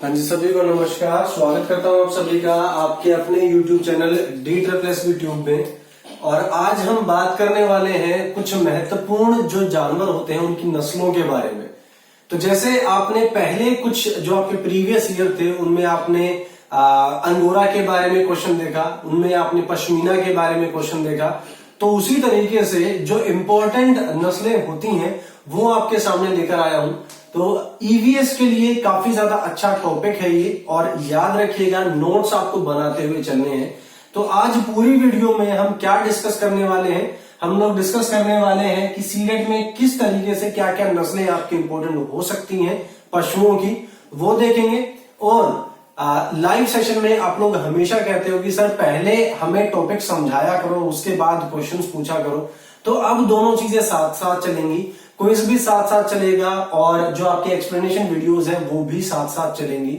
हाँ जी, सभी को नमस्कार। स्वागत करता हूँ आप सभी का आपके अपने YouTube चैनल D++ ट्यूब में। और आज हम बात करने वाले हैं कुछ महत्वपूर्ण जो जानवर होते हैं उनकी नस्लों के बारे में। तो जैसे आपने पहले कुछ जो आपके प्रीवियस ईयर थे उनमें आपने अंगोरा के बारे में क्वेश्चन देखा, उनमें आपने पश्मीना के बारे में क्वेश्चन देखा। तो उसी तरीके से जो इम्पोर्टेंट नस्लें होती हैं वो आपके सामने लेकर आया हूं। तो ईवीएस के लिए काफी ज्यादा अच्छा टॉपिक है ये, और याद रखिएगा नोट्स आपको बनाते हुए चलने हैं। तो आज पूरी वीडियो में हम क्या डिस्कस करने वाले हैं, हम लोग डिस्कस करने वाले हैं कि सीडेट में किस तरीके से क्या क्या नस्लें आपकी इंपॉर्टेंट हो सकती हैं पशुओं की, वो देखेंगे। और लाइव सेशन में आप लोग हमेशा कहते हो कि सर पहले हमें टॉपिक समझाया करो उसके बाद क्वेश्चंस पूछा करो। तो अब दोनों चीजें साथ साथ चलेंगी, क्विज भी साथ साथ चलेगा और जो आपके एक्सप्लेनेशन वीडियोस हैं वो भी साथ साथ चलेंगी।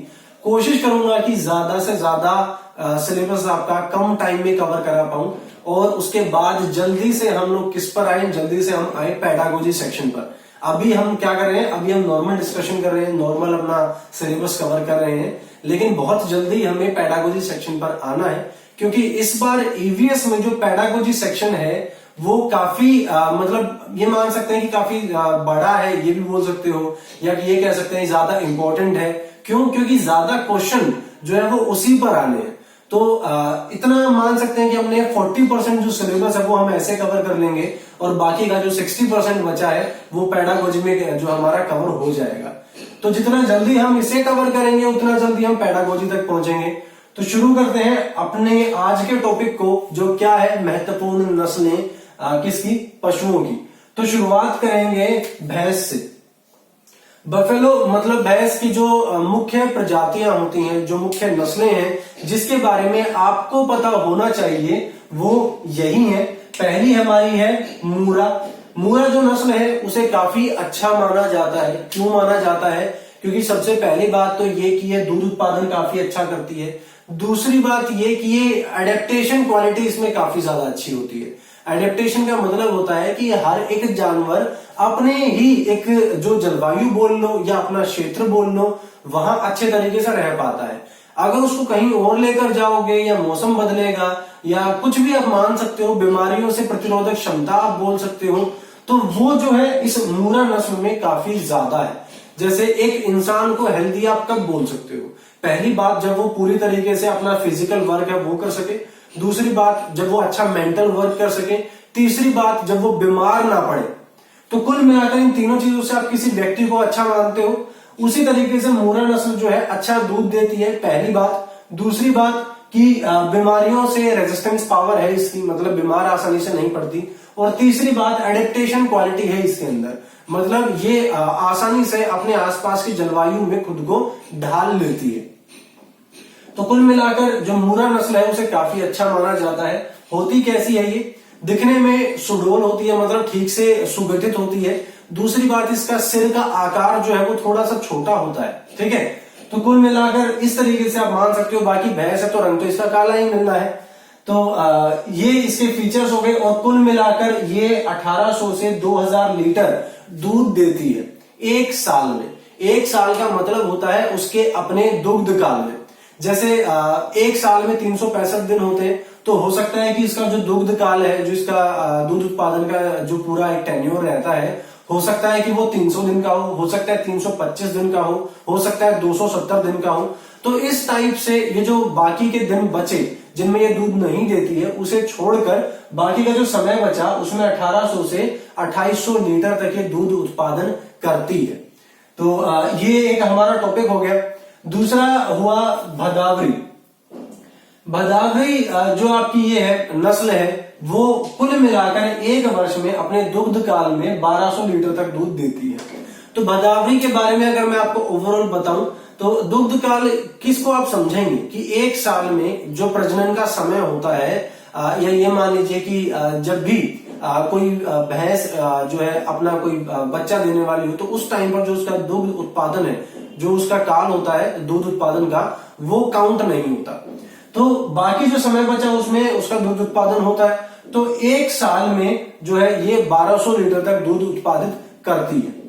कोशिश करूंगा कि ज्यादा से ज्यादा सिलेबस आपका कम टाइम में कवर करा पाऊं, और उसके बाद जल्दी से हम लोग किस पर आए, जल्दी से हम आए पेडागोजी सेक्शन पर। अभी हम क्या कर रहे हैं, अभी हम नॉर्मल डिस्कशन कर रहे हैं, नॉर्मल अपना सिलेबस कवर कर रहे हैं, लेकिन बहुत जल्दी हमें पेडागोजी सेक्शन पर आना है। क्योंकि इस बार ईवीएस में जो पेडागोजी सेक्शन है वो काफी मतलब ये मान सकते हैं कि काफी बड़ा है, ये भी बोल सकते हो, या कि ये कह सकते हैं ज्यादा इंपॉर्टेंट है। क्यों? क्योंकि ज्यादा क्वेश्चन जो है वो उसी पर आने हैं। तो इतना मान सकते हैं कि हमने 40% जो सिलेबस है वो हम ऐसे कवर कर लेंगे, और बाकी का जो 60% बचा है वो पेडागोजी में जो हमारा कवर हो जाएगा। तो जितना जल्दी हम इसे कवर करेंगे उतना जल्दी हम पेडागोजी तक पहुंचेंगे। तो शुरू करते हैं अपने आज के टॉपिक को, जो क्या है महत्वपूर्ण नस्लें किसकी, पशुओं की। तो शुरुआत करेंगे भैंस से। बफेलो मतलब भैंस की जो मुख्य प्रजातियां होती हैं, जो मुख्य नस्लें हैं जिसके बारे में आपको पता होना चाहिए वो यही है। पहली हमारी है मूरा। मूरा जो नस्ल है उसे काफी अच्छा माना जाता है। क्यों माना जाता है? क्योंकि सबसे पहली बात तो ये कि ये दूध उत्पादन काफी अच्छा करती है। दूसरी बात ये कि ये एडेप्टेशन क्वालिटी इसमें काफी ज्यादा अच्छी होती है। एडेप्टेशन का मतलब होता है कि हर एक जानवर अपने ही एक जो जलवायु बोल लो या अपना क्षेत्र बोल लो वहां अच्छे तरीके से रह पाता है। अगर उसको कहीं और लेकर जाओगे या मौसम बदलेगा या कुछ भी आप मान सकते हो, बीमारियों से प्रतिरोधक क्षमता आप बोल सकते हो, तो वो जो है इस मूरा नस्ल में काफी ज्यादा है। जैसे एक इंसान को हेल्दी आप कब बोल सकते हो? पहली बात जब वो पूरी तरीके से अपना फिजिकल वर्क है वो कर सके, दूसरी बात जब वो अच्छा मेंटल वर्क कर सके, तीसरी बात जब वो बीमार ना पड़े। तो कुल मिलाकर इन तीनों चीजों से आप किसी व्यक्ति को अच्छा मानते हो। उसी तरीके से मूरा नस्ल जो है अच्छा दूध देती है, पहली बात। दूसरी बात कि बीमारियों से रेजिस्टेंस पावर है इसकी, मतलब बीमार आसानी से नहीं पड़ती। और तीसरी बात एडेप्टेशन क्वालिटी है इसके अंदर, मतलब ये आसानी से अपने आसपास की जलवायु में खुद को ढाल लेती है। तो कुल मिलाकर जो मूरा नस्ल है उसे काफी अच्छा माना जाता है। होती कैसी है ये? दिखने में सुडौल होती है, मतलब ठीक से सुगठित होती है। दूसरी बात इसका सिर का आकार जो है वो थोड़ा सा छोटा होता है, ठीक है। तो कुल मिलाकर इस तरीके से आप मान सकते हो। बाकी भैंस है तो रंग तो इसका काला ही मिलना है। तो ये इसके फीचर्स हो गए। और कुल मिलाकर ये 1800 से 2000 लीटर दूध देती है एक साल में। एक साल का मतलब होता है उसके अपने दुग्ध काल में। जैसे एक साल में 365 दिन होते हैं, तो हो सकता है कि इसका जो दुग्ध काल है, जो इसका दूध उत्पादन का जो पूरा एक टेन्योर रहता है, हो सकता है कि वो 300 दिन का हो सकता है 325 दिन का हो सकता है 270 दिन का हो। तो इस टाइप से ये जो बाकी के दिन बचे जिनमें ये दूध नहीं देती है, उसे छोड़कर बाकी का जो समय बचा उसमें 1800 से 2800 लीटर तक ये दूध उत्पादन करती है। तो ये एक हमारा टॉपिक हो गया। दूसरा हुआ भदावरी। भदावरी जो आपकी ये है नस्ल है वो कुल मिलाकर एक वर्ष में अपने दुग्ध काल में 1200 लीटर तक दूध देती है। तो भदावरी के बारे में अगर मैं आपको ओवरऑल बताऊं तो दुग्ध काल किसको आप समझेंगे कि एक साल में जो प्रजनन का समय होता है, या ये मान लीजिए कि जब भी कोई भैंस जो है अपना कोई बच्चा देने वाली हो, तो उस टाइम पर जो उसका दुग्ध उत्पादन है, जो उसका काल होता है दूध उत्पादन का, वो काउंट नहीं होता। तो बाकी जो समय बचा उसमें उसका दूध उत्पादन होता है। तो एक साल में जो है ये 1200 लीटर तक दूध उत्पादित करती है।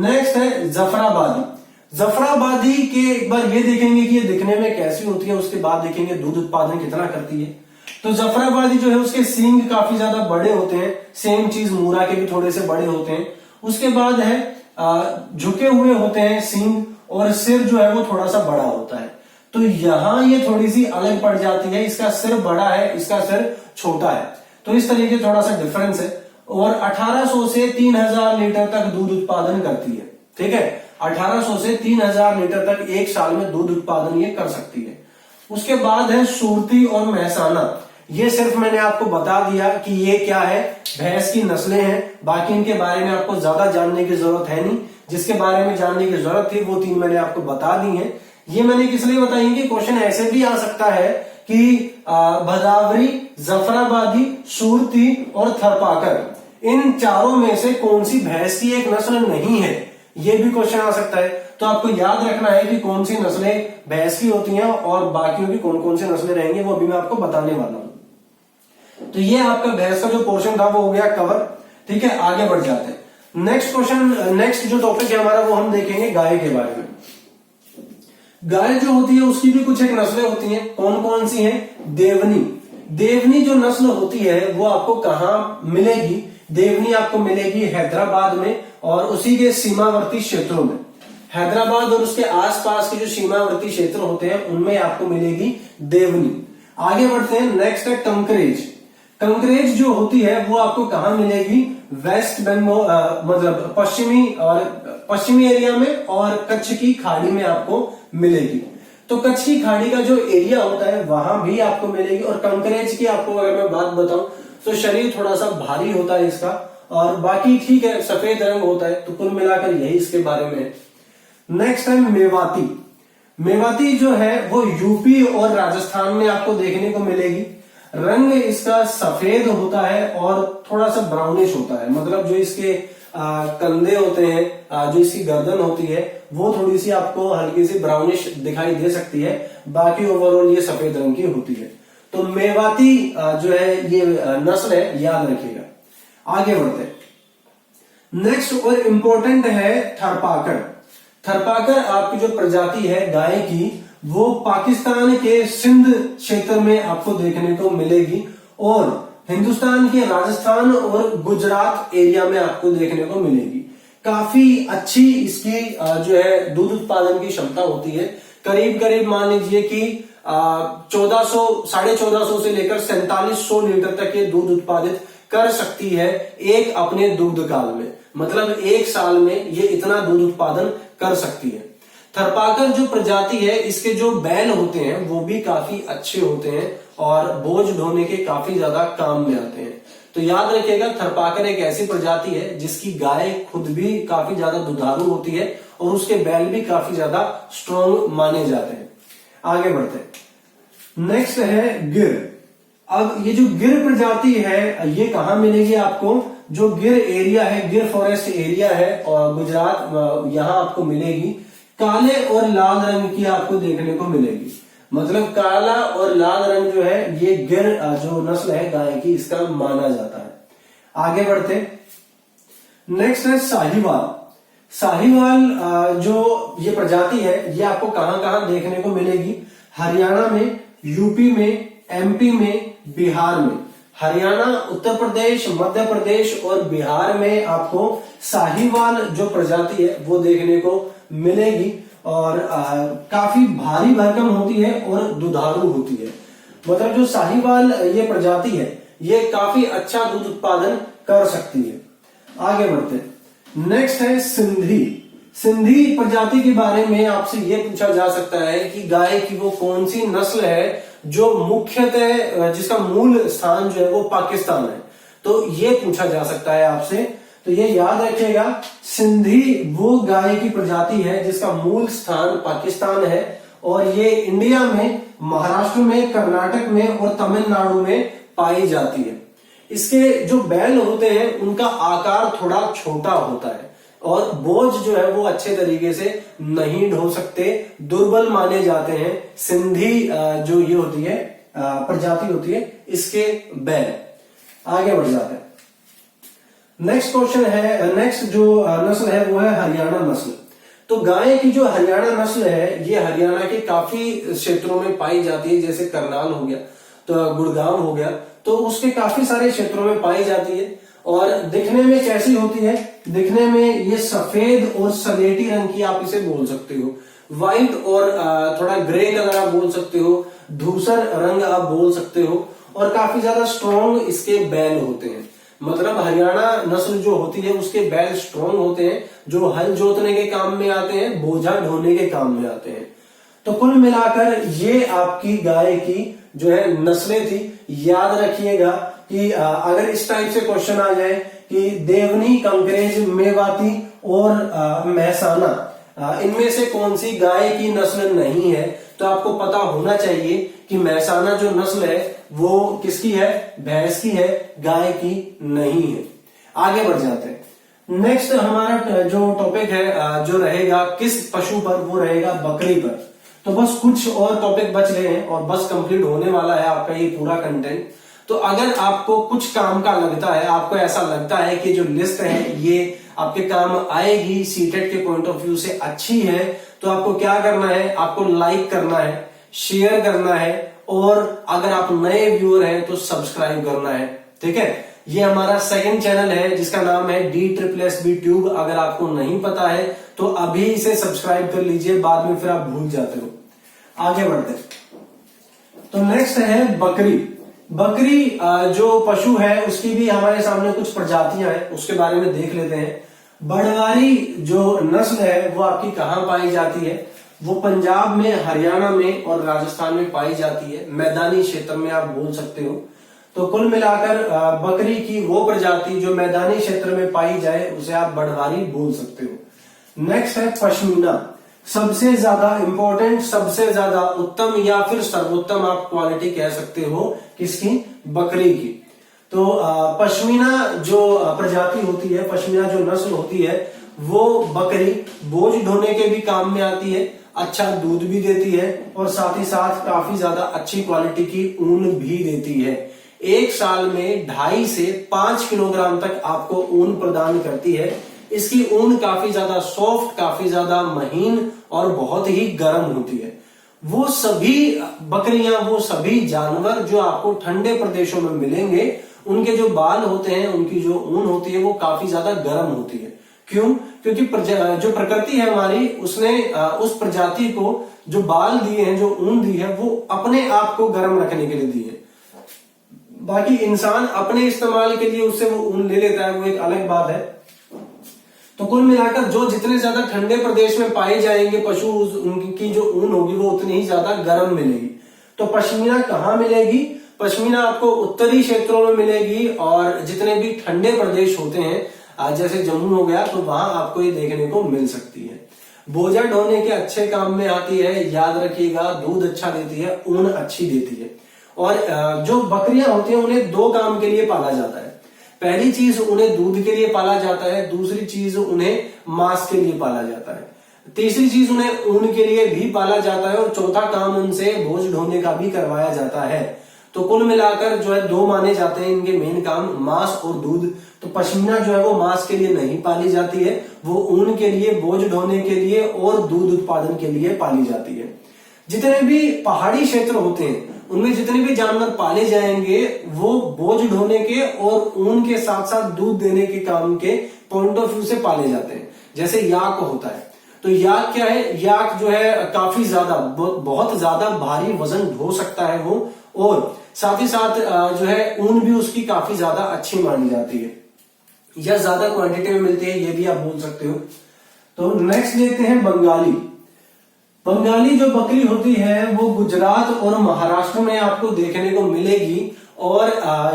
नेक्स्ट है जफराबादी। जफराबादी के एक बार ये देखेंगे कि ये दिखने में कैसी होती है, उसके बाद देखेंगे दूध उत्पादन कितना करती है। तो जफराबादी जो है उसके सींग काफी ज्यादा बड़े होते हैं, सेम चीज मूरा के भी थोड़े से बड़े होते हैं। उसके बाद है झुके हुए होते हैं सींग, और सिर जो है वो थोड़ा सा बड़ा होता है। तो यहां ये थोड़ी सी अलग पड़ जाती है, इसका सिर बड़ा है, इसका सिर छोटा है। तो इस तरीके थोड़ा सा डिफरेंस है। और 1800 से 3000 लीटर तक दूध उत्पादन करती है। ठीक है, 1800 से 3000 लीटर तक एक साल में दूध उत्पादन ये कर सकती है। उसके बाद है सुरती और महसाना। ये सिर्फ मैंने आपको बता दिया कि ये क्या है, भैंस की नस्लें हैं। बाकी इनके बारे में आपको ज्यादा जानने की जरूरत है नहीं। जिसके बारे में जानने की जरूरत थी वो 3 मैंने आपको बता दी हैं। ये मैंने किस लिए बताई कि क्वेश्चन ऐसे भी आ सकता है कि भदावरी, जफराबादी, सुरती और थरपाकर, इन चारों में से कौन सी भैंस की एक नस्ल नहीं है, ये भी क्वेश्चन आ सकता है। तो आपको याद रखना है कि कौन सी नस्लें भैंस की होती हैं और बाकियों की कौन कौन सी नस्लें रहेंगी, वो अभी मैं आपको बताने वाला हूं। तो ये आपका भैंस का जो पोर्शन था वो हो गया कवर। ठीक है, आगे बढ़ जाते हैं। नेक्स्ट क्वेश्चन, नेक्स्ट जो टॉपिक है हमारा वो हम देखेंगे गाय के बारे में। गाय जो होती है उसकी भी कुछ एक नस्लें होती हैं। कौन कौन सी हैं? देवनी। देवनी जो नस्ल होती है वो आपको कहां मिलेगी? देवनी आपको मिलेगी हैदराबाद में और उसी के सीमावर्ती क्षेत्रों में। हैदराबाद और उसके आसपास के जो सीमावर्ती क्षेत्र होते हैं उनमें आपको मिलेगी देवनी। आगे बढ़ते हैं, नेक्स्ट है कंकरेज। कंकरेज जो होती है वो आपको कहां मिलेगी? वेस्ट बंगाल, मतलब पश्चिमी एरिया में और कच्छ की खाड़ी में आपको मिलेगी। तो कच्छ की खाड़ी का जो एरिया होता है वहां भी आपको मिलेगी। और कंकरेज की आपको अगर मैं बात बताऊं तो शरीर थोड़ा सा भारी होता है इसका, और बाकी ठीक है, सफेद रंग होता है। तो कुल मिलाकर यही इसके बारे में है। नेक्स्ट है मेवाती। मेवाती जो है वो यूपी और राजस्थान में आपको देखने को मिलेगी। रंग इसका सफेद होता है और थोड़ा सा ब्राउनिश होता है, मतलब जो इसके कंधे होते हैं, जो इसकी गर्दन होती है वो थोड़ी सी आपको हल्की सी ब्राउनिश दिखाई दे सकती है। बाकी ओवरऑल ये सफेद रंग की होती है। तो मेवाती जो है ये नस्ल है, याद रखिएगा। आगे बढ़ते हैं। नेक्स्ट और इंपॉर्टेंट है थरपाकर। थरपाकर आपकी जो प्रजाति है गाय की वो पाकिस्तान के सिंध क्षेत्र में आपको देखने को मिलेगी और हिंदुस्तान के राजस्थान और गुजरात एरिया में आपको देखने को मिलेगी। काफी अच्छी इसकी जो है दूध उत्पादन की क्षमता होती है। करीब करीब मान लीजिए कि 1400 से लेकर 4700 लीटर तक ये दूध उत्पादित कर सकती है एक अपने दुग्ध काल में। मतलब एक साल में ये इतना दूध उत्पादन कर सकती है। थरपाकर जो प्रजाति है इसके जो बैल होते हैं वो भी काफी अच्छे होते हैं और बोझ ढोने के काफी ज्यादा काम में आते हैं। तो याद रखिएगा, थरपाकर एक ऐसी प्रजाति है जिसकी गाय खुद भी काफी ज्यादा दुधारू होती है और उसके बैल भी काफी ज्यादा स्ट्रॉन्ग माने जाते हैं। आगे बढ़ते हैं। नेक्स्ट है गिर। अब ये जो गिर प्रजाति है ये कहां मिलेगी आपको? जो गिर एरिया है, गिर फॉरेस्ट एरिया है और गुजरात, यहां आपको मिलेगी। काले और लाल रंग की आपको देखने को मिलेगी। मतलब काला और लाल रंग जो है ये गिर जो नस्ल है गाय की, इसका माना जाता है। आगे बढ़ते। नेक्स्ट है साहिवाल। साहिवाल जो ये प्रजाति है ये आपको कहां कहां देखने को मिलेगी? हरियाणा में, यूपी में, एमपी में, बिहार में। हरियाणा, उत्तर प्रदेश, मध्य प्रदेश और बिहार में आपको साहिवाल जो प्रजाति है वो देखने को मिलेगी और काफी भारी भरकम होती है और दुधारू होती है। मतलब जो साहिवाल ये प्रजाति है ये काफी अच्छा दूध उत्पादन कर सकती है। आगे बढ़ते हैं। नेक्स्ट है सिंधी। सिंधी प्रजाति के बारे में आपसे ये पूछा जा सकता है कि गाय की वो कौन सी नस्ल है जो मुख्यतः जिसका मूल स्थान जो है वो पाकिस्तान है। तो ये पूछा जा सकता है आपसे। तो ये याद रखिएगा, सिंधी वो गाय की प्रजाति है जिसका मूल स्थान पाकिस्तान है और ये इंडिया में महाराष्ट्र में, कर्नाटक में और तमिलनाडु में पाई जाती है। इसके जो बैल होते हैं उनका आकार थोड़ा छोटा होता है और बोझ जो है वो अच्छे तरीके से नहीं ढो सकते, दुर्बल माने जाते हैं सिंधी जो ये होती है प्रजाति होती है इसके बैल। आगे बढ़ जाते हैं। नेक्स्ट क्वेश्चन है, नेक्स्ट जो नस्ल है वो है हरियाणा नस्ल। तो गाय की जो हरियाणा नस्ल है ये हरियाणा के काफी क्षेत्रों में पाई जाती है, जैसे करनाल हो गया, तो गुड़गांव हो गया, तो उसके काफी सारे क्षेत्रों में पाई जाती है। और दिखने में कैसी होती है, दिखने में ये सफेद और सलेटी रंग की आप इसे बोल सकते हो, व्हाइट और थोड़ा ग्रे कलर आप बोल सकते हो, धूसर रंग आप बोल सकते हो, और काफी ज्यादा स्ट्रॉन्ग इसके बैल होते हैं। मतलब हरियाणा नस्ल जो होती है उसके बैल स्ट्रॉन्ग होते हैं, जो हल जोतने के काम में आते हैं, बोझा ढोने के काम में आते हैं। तो कुल मिलाकर ये आपकी गाय की जो है नस्लें थी। याद रखिएगा कि अगर इस टाइप से क्वेश्चन आ जाए कि देवनी, कंकरेज, मेवाती और महसाना, इनमें से कौन सी गाय की नस्ल नहीं है, तो आपको पता होना चाहिए कि महसाना जो नस्ल है वो किसकी है, भैंस की है, गाय की नहीं है। आगे बढ़ जाते हैं। नेक्स्ट हमारा जो टॉपिक है जो रहेगा किस पशु पर, वो रहेगा बकरी पर। तो बस कुछ और टॉपिक बच रहे हैं और बस कंप्लीट होने वाला है आपका ये पूरा कंटेंट। तो अगर आपको कुछ काम का लगता है, आपको ऐसा लगता है कि जो लिस्ट है ये आपके काम आएगी, सीटेट के पॉइंट ऑफ व्यू से अच्छी है, तो आपको क्या करना है, आपको लाइक करना है, शेयर करना है, और अगर आप नए व्यूअर हैं तो सब्सक्राइब करना है। ठीक है, ये हमारा सेकंड चैनल है जिसका नाम है DSSB ट्यूब। अगर आपको नहीं पता है तो अभी इसे सब्सक्राइब कर लीजिए, बाद में फिर आप भूल जाते हो। आगे बढ़ते हैं। तो नेक्स्ट है बकरी। बकरी जो पशु है उसकी भी हमारे सामने कुछ प्रजातियां हैं, उसके बारे में देख लेते हैं। बड़वारी जो नस्ल है वो आपकी कहाँ पाई जाती है, वो पंजाब में, हरियाणा में और राजस्थान में पाई जाती है, मैदानी क्षेत्र में आप बोल सकते हो। तो कुल मिलाकर बकरी की वो प्रजाति जो मैदानी क्षेत्र में पाई जाए उसे आप बड़वारी बोल सकते हो। नेक्स्ट है पश्मीना। सबसे ज्यादा इंपॉर्टेंट, सबसे ज्यादा उत्तम या फिर सर्वोत्तम आप क्वालिटी कह सकते हो किसकी, बकरी की। तो पश्मीना जो प्रजाति होती है, पश्मीना जो नस्ल होती है, वो बकरी बोझ ढोने के भी काम में आती है, अच्छा दूध भी देती है, और साथ ही साथ काफी ज्यादा अच्छी क्वालिटी की ऊन भी देती है। एक साल में 2.5 से 5 किलोग्राम तक आपको ऊन प्रदान करती है। इसकी ऊन काफी ज्यादा सॉफ्ट, काफी ज्यादा महीन और बहुत ही गर्म होती है। वो सभी बकरियां, वो सभी जानवर जो आपको ठंडे प्रदेशों में मिलेंगे, उनके जो बाल होते हैं, उनकी जो ऊन होती है वो काफी ज्यादा गर्म होती है। क्यों? क्योंकि जो प्रकृति है हमारी, उसने उस प्रजाति को जो बाल दिए हैं, जो ऊन दी है, वो अपने आप को गर्म रखने के लिए दी है। बाकी इंसान अपने इस्तेमाल के लिए उससे वो ऊन ले लेता है, वो एक अलग बात है। तो कुल मिलाकर जो जितने ज्यादा ठंडे प्रदेश में पाए जाएंगे पशु, उनकी जो ऊन होगी वो उतनी ही ज्यादा गर्म मिलेगी। तो पश्मीना कहाँ मिलेगी? पश्मीना आपको उत्तरी क्षेत्रों में मिलेगी, और जितने भी ठंडे प्रदेश होते हैं जैसे जम्मू हो गया, तो वहां आपको ये देखने को मिल सकती है। बोझा ढोने के अच्छे काम में आती है। याद रखिएगा, दूध अच्छा देती है, ऊन अच्छी देती है। और जो बकरियां होती हैं उन्हें 2 काम के लिए पाला जाता है। पहली चीज, उन्हें दूध के लिए पाला जाता है। दूसरी चीज, उन्हें मांस के लिए पाला जाता है। तीसरी चीज, उन्हें ऊन के लिए भी पाला जाता है। और चौथा काम उनसे बोझ ढोने का भी करवाया जाता है। तो कुल मिलाकर जो है 2 माने जाते हैं इनके मेन काम, मांस और दूध। तो पश्मीना जो है वो मांस के लिए नहीं पाली जाती है, वो ऊन के लिए, बोझ ढोने के लिए और दूध उत्पादन के लिए पाली जाती है। जितने भी पहाड़ी क्षेत्र होते हैं उनमें जितने भी जानवर पाले जाएंगे वो बोझ ढोने के और ऊन के साथ साथ दूध देने के काम के पॉइंट ऑफ व्यू से पाले जाते हैं। जैसे याक होता है, तो याक क्या है? याक जो है काफी ज्यादा, बहुत ज्यादा भारी वजन ढो सकता है वो, और साथ ही साथ जो है ऊन भी उसकी काफी ज्यादा अच्छी मानी जाती है, या ज्यादा क्वांटिटी में मिलती है, ये भी आप बोल सकते हो। तो नेक्स्ट देखते हैं बंगाली। बंगाली जो बकरी होती है वो गुजरात और महाराष्ट्र में आपको देखने को मिलेगी। और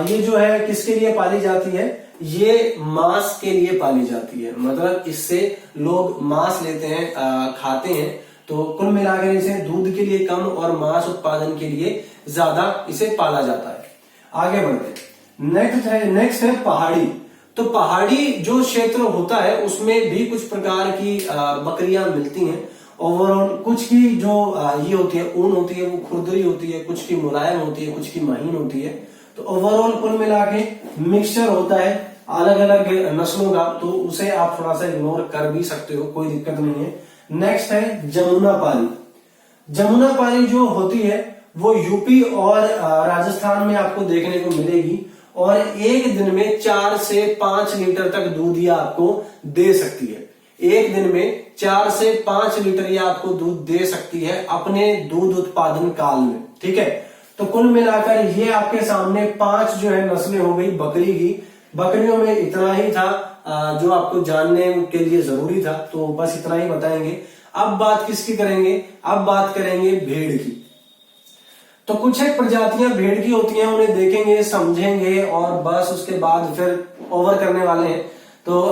ये जो है किसके लिए पाली जाती है? ये मांस के लिए पाली जाती है। मतलब इससे लोग मांस लेते हैं, खाते हैं। तो कुल मिलाकर इसे दूध के लिए कम और मांस उत्पादन के लिए ज्यादा इसे पाला जाता है। आगे बढ़ते, नेक्स्ट है पहाड़ी। तो पहाड़ी जो क्षेत्र होता है उसमें भी कुछ प्रकार की बकरियां मिलती हैं। ओवरऑल कुछ की जो ये होती है, ऊन होती है, वो खुरदरी होती है, कुछ की मुलायम होती है, कुछ की महीन होती है। तो ओवरऑल कुल मिला के मिक्सचर होता है अलग अलग नस्लों का, तो उसे आप थोड़ा सा इग्नोर कर भी सकते हो, कोई दिक्कत नहीं है। नेक्स्ट है जमुनापाली। जमुनापाली जो होती है वो यूपी और राजस्थान में आपको देखने को मिलेगी और एक दिन में 4 से 5 लीटर तक दूध ये आपको दे सकती है। एक दिन में 4 से 5 लीटर ये आपको दूध दे सकती है अपने दूध उत्पादन काल में। ठीक है, तो कुल मिलाकर ये आपके सामने 5 जो है नस्लें हो गई बकरी की। बकरियों में इतना ही था जो आपको जानने के लिए जरूरी था, तो बस इतना ही बताएंगे। अब बात किसकी करेंगे? अब बात करेंगे भेड़ की। तो कुछ एक प्रजातियां भेड़ की होती हैं, उन्हें देखेंगे, समझेंगे और बस उसके बाद फिर ओवर करने वाले हैं। तो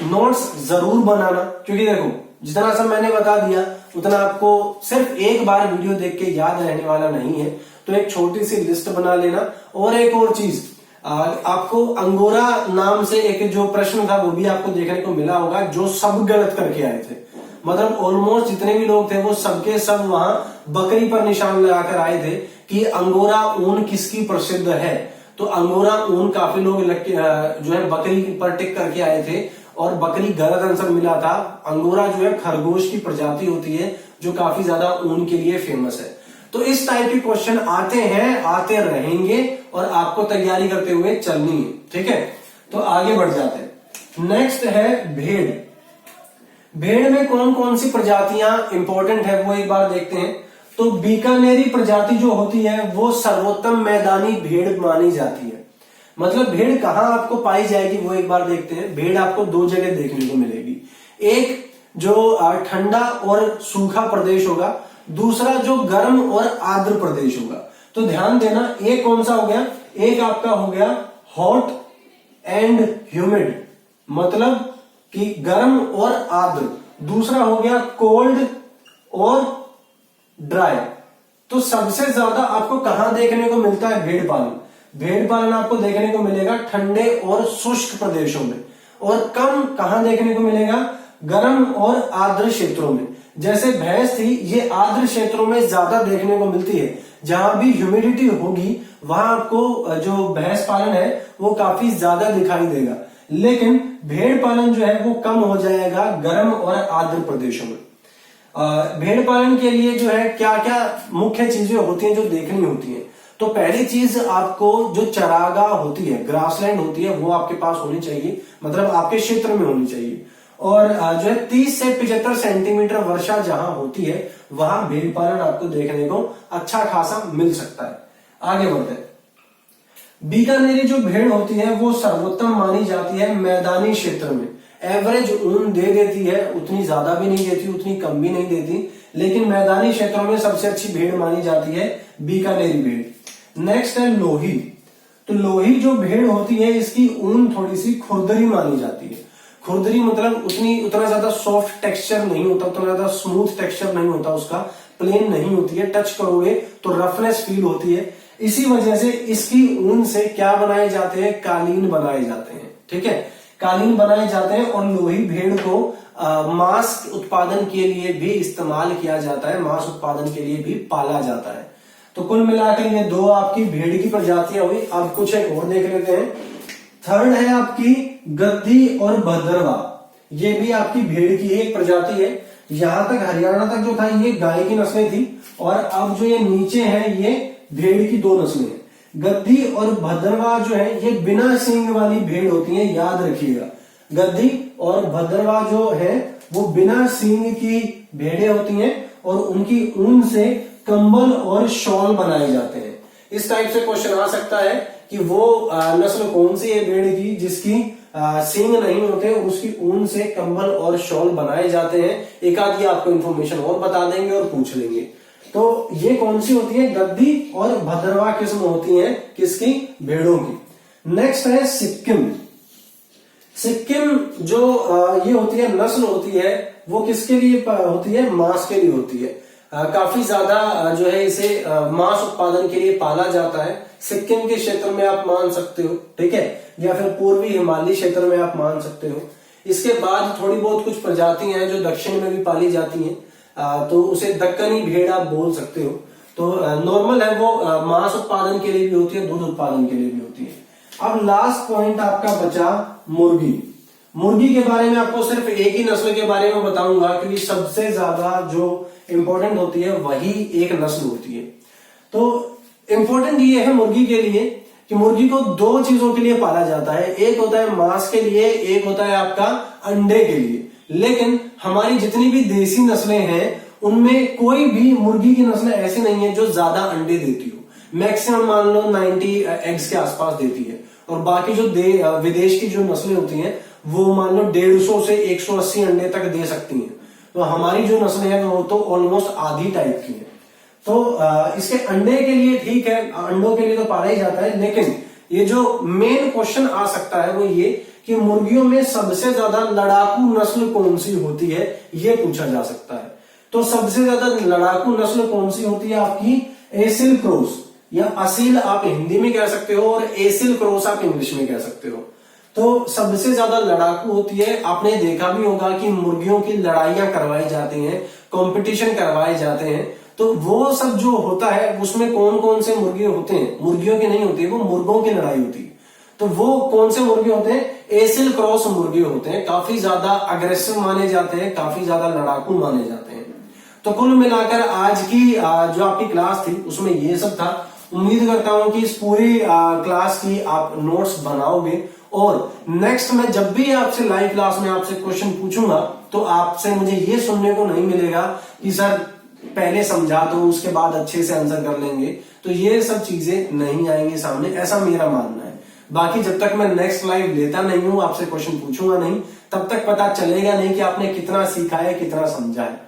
नोट्स जरूर बनाना, क्योंकि देखो जितना सब मैंने बता दिया उतना आपको सिर्फ एक बार वीडियो देख के याद रहने वाला नहीं है। तो एक छोटी सी लिस्ट बना लेना। और एक और चीज, आपको अंगोरा नाम से एक जो प्रश्न था वो भी आपको देखने को मिला होगा, जो सब गलत करके आए थे। मतलब ऑलमोस्ट जितने भी लोग थे वो सबके सब वहां बकरी पर निशान लगाकर आए थे कि अंगोरा ऊन किसकी प्रसिद्ध है। तो अंगोरा ऊन काफी लोग जो है बकरी पर टिक करके आए थे और बकरी गलत आंसर मिला था। अंगोरा जो है खरगोश की प्रजाति होती है जो काफी ज्यादा ऊन के लिए फेमस है। तो इस टाइप के क्वेश्चन आते हैं, आते रहेंगे और आपको तैयारी करते हुए चलनी है। ठीक है, तो आगे बढ़ जाते हैं। नेक्स्ट है भेड़। भेड़ में कौन कौन सी प्रजातियां इंपॉर्टेंट है वो एक बार देखते हैं। तो बीकानेरी प्रजाति जो होती है वो सर्वोत्तम मैदानी भेड़ मानी जाती है। मतलब भेड़ कहां आपको पाई जाएगी वो एक बार देखते हैं। भेड़ आपको 2 जगह देखने को मिलेगी। एक जो ठंडा और सूखा प्रदेश होगा, दूसरा जो गर्म और आर्द्र प्रदेश होगा। तो ध्यान देना, एक कौन सा हो गया? एक आपका हो गया हॉट एंड ह्यूमिड, मतलब कि गर्म और आर्द्र। दूसरा हो गया कोल्ड और ड्राई। तो सबसे ज्यादा आपको कहां देखने को मिलता है भेड़ पालन? भेड़ पालन आपको देखने को मिलेगा ठंडे और शुष्क प्रदेशों में, और कम कहां देखने को मिलेगा? गर्म और आर्द्र क्षेत्रों में। जैसे भैंस थी, ये आर्द्र क्षेत्रों में ज्यादा देखने को मिलती है। जहां भी ह्यूमिडिटी होगी वहां आपको जो भैंस पालन है वो काफी ज्यादा दिखाई देगा। लेकिन भेड़ पालन जो है वो कम हो जाएगा गर्म और आर्द्र प्रदेशों में। भेड़ पालन के लिए जो है क्या क्या मुख्य चीजें होती हैं जो देखनी होती हैं। तो पहली चीज, आपको जो चरागाह होती है, ग्रासलैंड होती है, वो आपके पास होनी चाहिए, मतलब आपके क्षेत्र में होनी चाहिए। और जो है 30 से 75 सेंटीमीटर वर्षा जहां होती है वहां भेड़ पालन आपको देखने को अच्छा खासा मिल सकता है। आगे बढ़ते हैं। बीकानेरी जो भेड़ होती है वो सर्वोत्तम मानी जाती है मैदानी क्षेत्र में। एवरेज ऊन दे देती है, उतनी ज्यादा भी नहीं देती, उतनी कम भी नहीं देती, लेकिन मैदानी क्षेत्रों में सबसे अच्छी भेड़ मानी जाती है बीकानेरी भेड़। नेक्स्ट है लोही। तो लोही जो भेड़ होती है इसकी ऊन थोड़ी सी खुरदरी मानी जाती है। खुरदरी मतलब उतना ज्यादा सॉफ्ट टेक्सचर नहीं होता, उतना ज्यादा स्मूथ टेक्सचर नहीं होता, उसका प्लेन नहीं होती है, टच करोगे तो रफनेस फील होती है। इसी वजह से इसकी ऊन से क्या बनाए जाते हैं? कालीन बनाए जाते हैं। ठीक है, कालीन बनाए जाते हैं। और लोही भेड़ को मांस उत्पादन के लिए भी इस्तेमाल किया जाता है, मांस उत्पादन के लिए भी पाला जाता है। तो कुल मिलाकर ये 2 आपकी भेड़ की प्रजातियां हुई। अब कुछ एक और देख लेते हैं। थर्ड है आपकी गद्दी और भद्रवा। ये भी आपकी भेड़ की एक प्रजाति है। यहां तक हरियाणा तक जो था ये गाय की नस्लें थी, और अब जो ये नीचे है ये भेड़ की 2 नस्लें हैं। गद्दी और भद्रवा जो है ये बिना सींग वाली भेड़ होती है, याद रखिएगा। गद्दी और भद्रवा जो है वो बिना सींग की भेड़ें होती हैं और उनकी ऊन से कंबल और शॉल बनाए जाते हैं। इस टाइप से क्वेश्चन आ सकता है कि वो नस्ल कौन सी है भेड़ की जिसकी सींग नहीं होते, उसकी ऊन से कंबल और शॉल बनाए जाते हैं। एक आधी आपको इन्फॉर्मेशन और बता देंगे और पूछ लेंगे। तो ये कौन सी होती है? गद्दी और भद्रवा किस्म होती है किसकी? भेड़ों की। नेक्स्ट है सिक्किम। सिक्किम जो ये होती है नस्ल होती है वो किसके लिए होती है? मांस के लिए होती है। काफी ज्यादा जो है इसे मांस उत्पादन के लिए पाला जाता है। सिक्किम के क्षेत्र में आप मान सकते हो, ठीक है, या फिर पूर्वी हिमालय क्षेत्र में आप मान सकते हो। इसके बाद थोड़ी बहुत कुछ प्रजातियां हैं जो दक्षिण में भी पाली जाती हैं, तो उसे दक्कनी भेड़ आप बोल सकते हो। तो नॉर्मल है वो, मांस उत्पादन के लिए भी होती है, दूध उत्पादन के लिए भी होती है। अब लास्ट पॉइंट आपका बचा मुर्गी। मुर्गी के बारे में आपको सिर्फ एक ही नस्ल के बारे में बताऊंगा, क्योंकि सबसे ज्यादा जो इंपॉर्टेंट होती है वही एक नस्ल होती है। तो इंपॉर्टेंट ये है मुर्गी के लिए कि मुर्गी को दो चीजों के लिए पाला जाता है, एक होता है मांस के लिए, एक होता है आपका अंडे के लिए। लेकिन हमारी जितनी भी देसी नस्लें हैं उनमें कोई भी मुर्गी की नस्ल ऐसी नहीं है जो ज्यादा अंडे देती हो। मैक्सिमम मान लो 90 एग्स के आसपास देती है, और बाकी जो विदेश की जो नस्लें होती हैं वो मान लो 150 से 180 अंडे तक दे सकती हैं। तो हमारी जो नस्लें हैं वो तो ऑलमोस्ट आधी टाइप की है। तो इसके अंडे के लिए ठीक है, अंडों के लिए तो पाला ही जाता है, लेकिन ये जो मेन क्वेश्चन आ सकता है वो ये कि मुर्गियों में सबसे ज्यादा लड़ाकू नस्ल कौन सी होती है, ये पूछा जा सकता है। तो सबसे ज्यादा लड़ाकू नस्ल कौन सी होती है आपकी? एसिल क्रॉस, या असील आप हिंदी में कह सकते हो और एसिल क्रॉस आप इंग्लिश में कह सकते हो। तो सबसे ज्यादा लड़ाकू होती है। आपने देखा भी होगा कि मुर्गियों की लड़ाइयां करवाई जाती हैं, कंपटीशन करवाए जाते हैं। तो वो सब जो होता है उसमें कौन कौन से मुर्गे होते हैं? मुर्गियों की नहीं होती है, वो मुर्गों की लड़ाई होती है। तो वो कौन से मुर्गे होते हैं? एसिल क्रॉस मुर्गे होते हैं। काफी ज्यादा अग्रेसिव माने जाते हैं, काफी ज्यादा लड़ाकू माने जाते हैं। तो कुल मिलाकर आज की जो आपकी क्लास थी उसमें ये सब था। उम्मीद करता हूं कि इस पूरी क्लास की आप नोट्स बनाओगे, और नेक्स्ट में जब भी आपसे लाइव क्लास में आपसे क्वेश्चन पूछूंगा तो आपसे मुझे ये सुनने को नहीं मिलेगा कि सर पहले समझा दो उसके बाद अच्छे से आंसर कर लेंगे। तो ये सब चीजें नहीं आएंगी सामने, ऐसा मेरा मानना है। बाकी जब तक मैं नेक्स्ट लाइव लेता नहीं हूं, आपसे क्वेश्चन पूछूंगा नहीं, तब तक पता चलेगा नहीं कि आपने कितना सीखा है, कितना समझा है।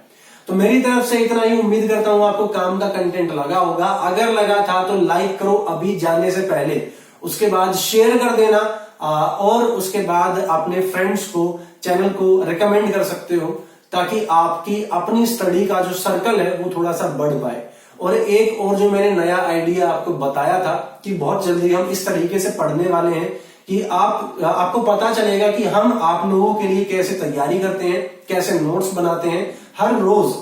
तो मेरी तरफ से इतना ही। उम्मीद करता हूं आपको काम का कंटेंट लगा होगा। अगर लगा था तो लाइक करो अभी जाने से पहले, उसके बाद शेयर कर देना, और उसके बाद अपने फ्रेंड्स को, चैनल को रिकमेंड कर सकते हो, ताकि आपकी अपनी स्टडी का जो सर्कल है वो थोड़ा सा बढ़ पाए। और एक और जो मैंने नया आइडिया आपको बताया था कि बहुत जल्दी हम इस तरीके से पढ़ने वाले हैं कि आपको पता चलेगा कि हम आप लोगों के लिए कैसे तैयारी करते हैं, कैसे नोट्स बनाते हैं हर रोज।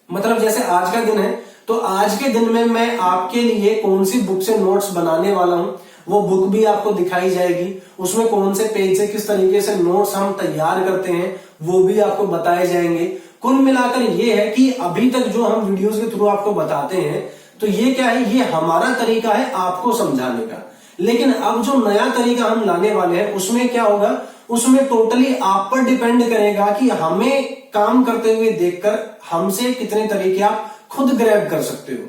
मतलब जैसे आज का दिन है, तो आज के दिन में मैं आपके लिए कौन सी बुक से नोट्स बनाने वाला हूं, वो बुक भी आपको दिखाई जाएगी। उसमें कौन से पेज से किस तरीके से नोट्स हम तैयार करते हैं वो भी आपको बताए जाएंगे। कुल मिलाकर ये है कि अभी तक जो हम वीडियोस के थ्रू आपको बताते हैं, तो ये क्या है, ये हमारा तरीका है आपको समझाने का। लेकिन अब जो नया तरीका हम लाने वाले हैं उसमें क्या होगा, उसमें टोटली आप पर डिपेंड करेगा कि हमें काम करते हुए देखकर हमसे कितने तरीके आप खुद ग्रैब कर सकते हो।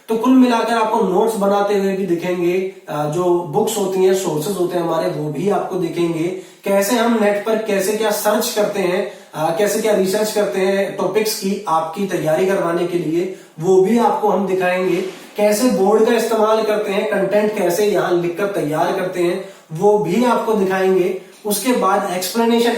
तो कुल मिलाकर आपको नोट्स बनाते हुए भी दिखेंगे, जो बुक्स होती हैं, सोर्सेज होते हैं हमारे, वो भी आपको दिखेंगे। कैसे हम नेट पर कैसे क्या सर्च करते हैं, कैसे क्या रिसर्च करते हैं टॉपिक्स की आपकी तैयारी करवाने के लिए, वो भी आपको हम दिखाएंगे। कैसे बोर्ड का इस्तेमाल करते हैं, कंटेंट कैसे यहां लिखकर तैयार करते हैं, वो भी आपको दिखाएंगे। उसके बाद एक्सप्लेनेशन